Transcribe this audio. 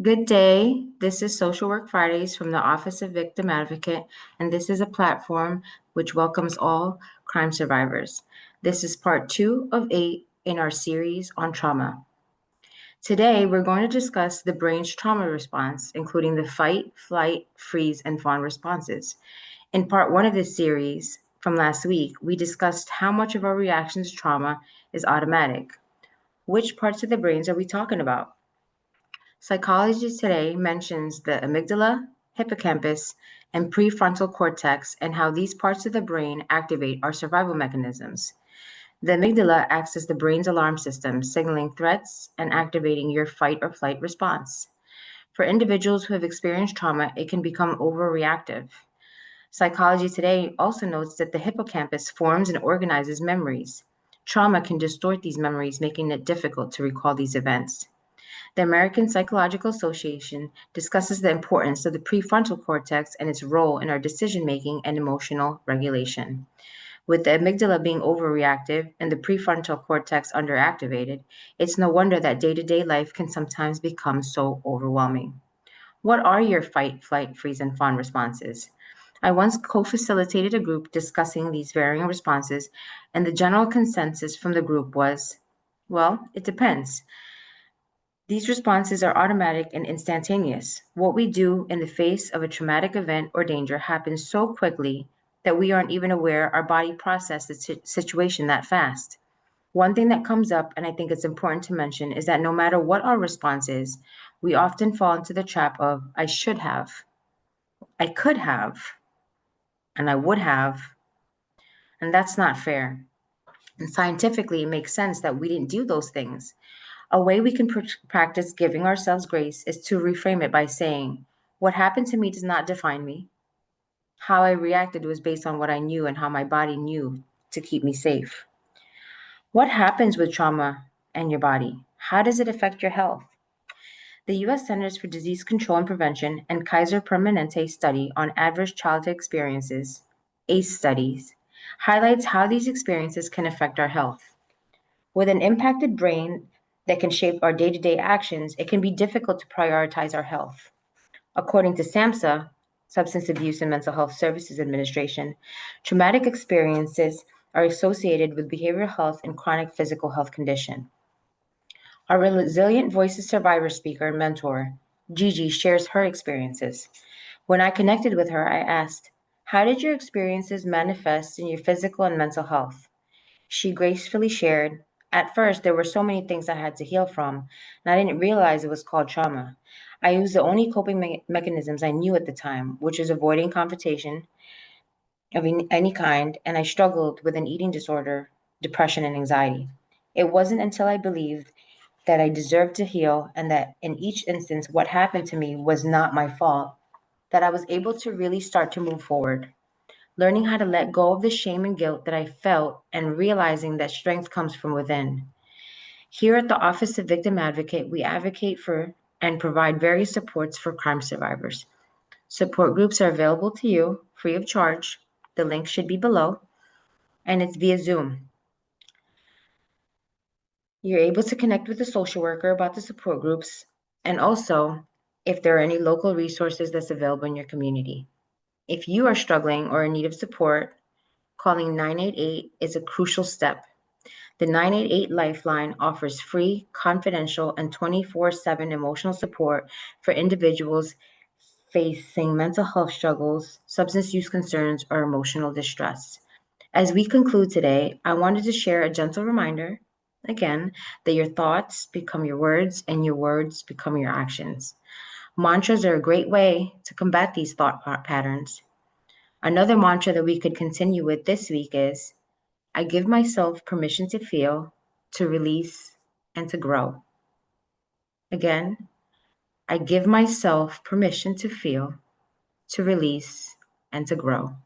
Good day. This is Social Work Fridays from the Office of Victim Advocate, and this is a platform which welcomes all crime survivors. This is part 2 of 8 in our series on trauma. Today, we're going to discuss the brain's trauma response, including the fight, flight, freeze, and fawn responses. In part 1 of this series from last week, we discussed how much of our reaction to trauma is automatic. Which parts of the brains are we talking about? Psychology Today mentions the amygdala, hippocampus, and prefrontal cortex and how these parts of the brain activate our survival mechanisms. The amygdala acts as the brain's alarm system, signaling threats and activating your fight or flight response. For individuals who have experienced trauma, it can become overreactive. Psychology Today also notes that the hippocampus forms and organizes memories. Trauma can distort these memories, making it difficult to recall these events. The American Psychological Association discusses the importance of the prefrontal cortex and its role in our decision-making and emotional regulation. With the amygdala being overreactive and the prefrontal cortex underactivated, it's no wonder that day-to-day life can sometimes become so overwhelming. What are your fight, flight, freeze, and fawn responses? I once co-facilitated a group discussing these varying responses, and the general consensus from the group was, well, it depends. These responses are automatic and instantaneous. What we do in the face of a traumatic event or danger happens so quickly that we aren't even aware our body processes the situation that fast. One thing that comes up, and I think it's important to mention, is that no matter what our response is, we often fall into the trap of I should have, I could have, and I would have, and that's not fair. And scientifically, it makes sense that we didn't do those things. A way we can practice giving ourselves grace is to reframe it by saying, what happened to me does not define me. How I reacted was based on what I knew and how my body knew to keep me safe. What happens with trauma and your body? How does it affect your health? The U.S. Centers for Disease Control and Prevention and Kaiser Permanente study on adverse childhood experiences, ACE studies, highlights how these experiences can affect our health. With an impacted brain that can shape our day-to-day actions, it can be difficult to prioritize our health. According to SAMHSA, Substance Abuse and Mental Health Services Administration, traumatic experiences are associated with behavioral health and chronic physical health condition. Our Resilient Voices survivor speaker and mentor, Gigi, shares her experiences. When I connected with her, I asked, how did your experiences manifest in your physical and mental health? She gracefully shared, at first, there were so many things I had to heal from, and I didn't realize it was called trauma. I used the only coping mechanisms I knew at the time, which is avoiding confrontation of any kind, and I struggled with an eating disorder, depression, and anxiety. It wasn't until I believed that I deserved to heal and that in each instance, what happened to me was not my fault, that I was able to really start to move forward. Learning how to let go of the shame and guilt that I felt and realizing that strength comes from within. Here at the Office of Victim Advocate, we advocate for and provide various supports for crime survivors. Support groups are available to you free of charge. The link should be below, and it's via Zoom. You're able to connect with a social worker about the support groups and also if there are any local resources that's available in your community. If you are struggling or in need of support, calling 988 is a crucial step. The 988 Lifeline offers free, confidential, and 24/7 emotional support for individuals facing mental health struggles, substance use concerns, or emotional distress. As we conclude today, I wanted to share a gentle reminder, again, that your thoughts become your words and your words become your actions. Mantras are a great way to combat these thought patterns. Another mantra that we could continue with this week is I give myself permission to feel, to release, and to grow. Again, I give myself permission to feel, to release, and to grow.